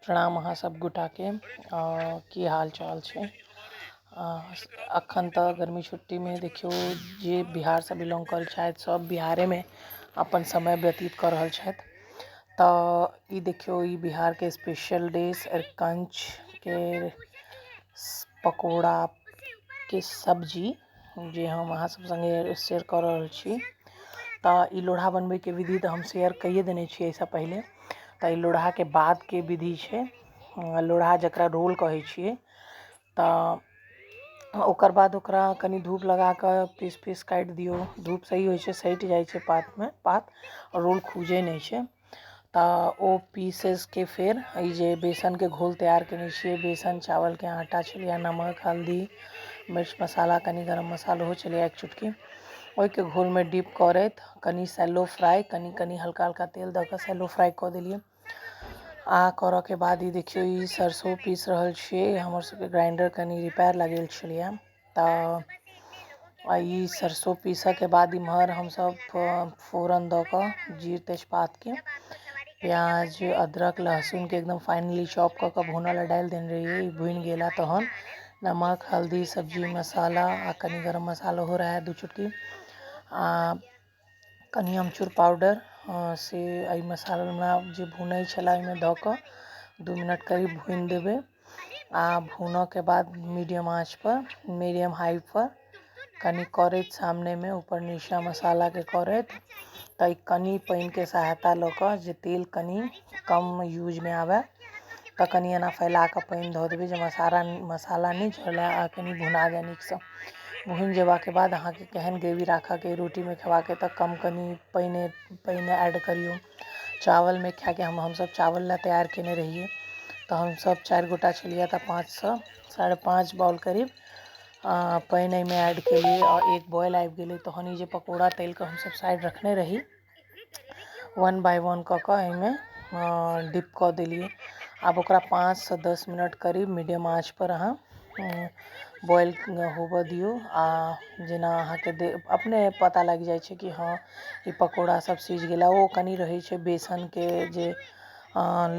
प्रणाम अहाँ सब गोटा के की हाल चाल छै। अखन तऽ गर्मी छुट्टी में देखियो जे बिहार से बिलोंग करै छथि सब बिहारे में अपन समय व्यतीत कर रहल छथि। तऽ ई देखियो ई बिहार के स्पेशल डिश अरकंच के पकौड़ा के सब्जी जे हम अहाँ सब संगे शेयर कर रहल छी। तऽ ई लोढ़ा बनबे के विधि तऽ हम शेयर कइए देने छी एहिसँ पहले। तऽ लोढ़ा के बाद के विधि छै, लोढ़ा जकरा रोल कहै छियै। तऽ ओकर बाद ओकरा कनी धूप लगा कऽ पीस पीस काटि दियौ। धूप सही होइ छै, सटि जाइ छै पात रोल खूजै नहि छै। तऽ ओ पीसेस के फेर ई जे बेसन के घोल तैयार केने छियै, बेसन चावल के आटा छलियै, नमक हल्दी मिर्च मसाला कनी गरम मसालो छलियै एक चुटकी, ओहिके घोलमे डिप करैत कनी सैलो फ्राई कनी हल्का हल्का तेल दऽ कऽ सैलो फ्राई कऽ देलियै। करऽ के बाद ई देखियो ई सरसों पीस रहल छियै, हमर सबके ग्राइंडर कनी रिपेयर लगेल छलियै। तऽ ई सरसों पीसऽ के बाद इम्हर हमसब फोरन दऽ कऽ जीर तेजपात के प्याज अदरक लहसुन के एकदम फाइनली चॉप कऽ कऽ भूनऽ लए डालि देने रहियै। ई भुनि गेला तहन नमक हल्दी सब्जी मसाला आ कनी गरम मसालो हो रहा है 2 चुटकी, कनी अमचूर पाउडर से एहि मसाला जे भुनै छलै ओहिमे दऽ कऽ 2 मिनट करीब भूनि देबै। भूनऽ के बाद मीडियम आँच पर मीडियम हाई पर कनी करैत सामने में ऊपर नीचा मसाला के करैत तऽ कनी पानि के सहायता लऽ कऽ जे तेल कनी कम यूज में आवे तऽ कनी एना फैला कऽ पानि धऽ देबै जे मसाला नहि जले आ कनी भुना जाय नीकसँ। भुनि जेबाके बाद अहाँके केहन ग्रेवी राखऽके रोटी में खेबाके तऽ कम कनी पानि ऐड करियौ। चावल में खाके हमसब चावल ला तैयार केने रहियै, तऽ हमसब 4 गोटा छलियै तऽ 5 सँ 5.5 बाउल करीब पानि एहिमे ऐड केलियै और 1 बॉयल आबि गेलै। तहन ई जे पकौड़ा तलि कऽ हमसब साइड रखने रही 1 बाय 1 कऽ कऽ एहिमे डिप कऽ देलियै। आब ओकरा 5 सँ 10 मिनट करीब मीडियम आँच पर अहाँ बॉयल होबऽ दियौ। जेना अहाँके अपने पता लागि जाइ छै कि हाँ ई पकौड़ा सब सीझ गेला। ओ कनी रहै छै बेसन के जे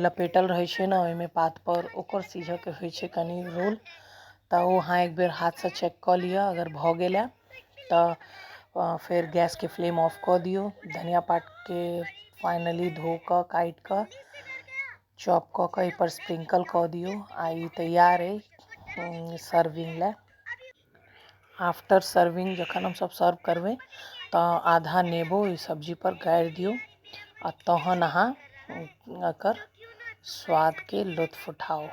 लपेटल रहै छै ने ओहिमे पात पर, ओकर सीझऽ के होइ छै कनी रोल। तऽ ओ अहाँ एक बेर हाथ से चेक कऽ लिअ, अगर भऽ गेल तऽ फेर गैस के फ्लेम ऑफ कऽ दियौ। धनिया पात के फाइनली धो कऽ काटि कऽ चॉप कऽ कऽ एहि पर स्प्रिंकल कऽ दियौ आ ई तैयार अइ सर्विंग लए। आफ्टर सर्विंग जखन हमसब सर्व करबै तऽ आधा नेबो ई सब्जी पर गाड़ि दियौ आ तहन अहाँ एकर स्वाद के लुत्फ उठाउ।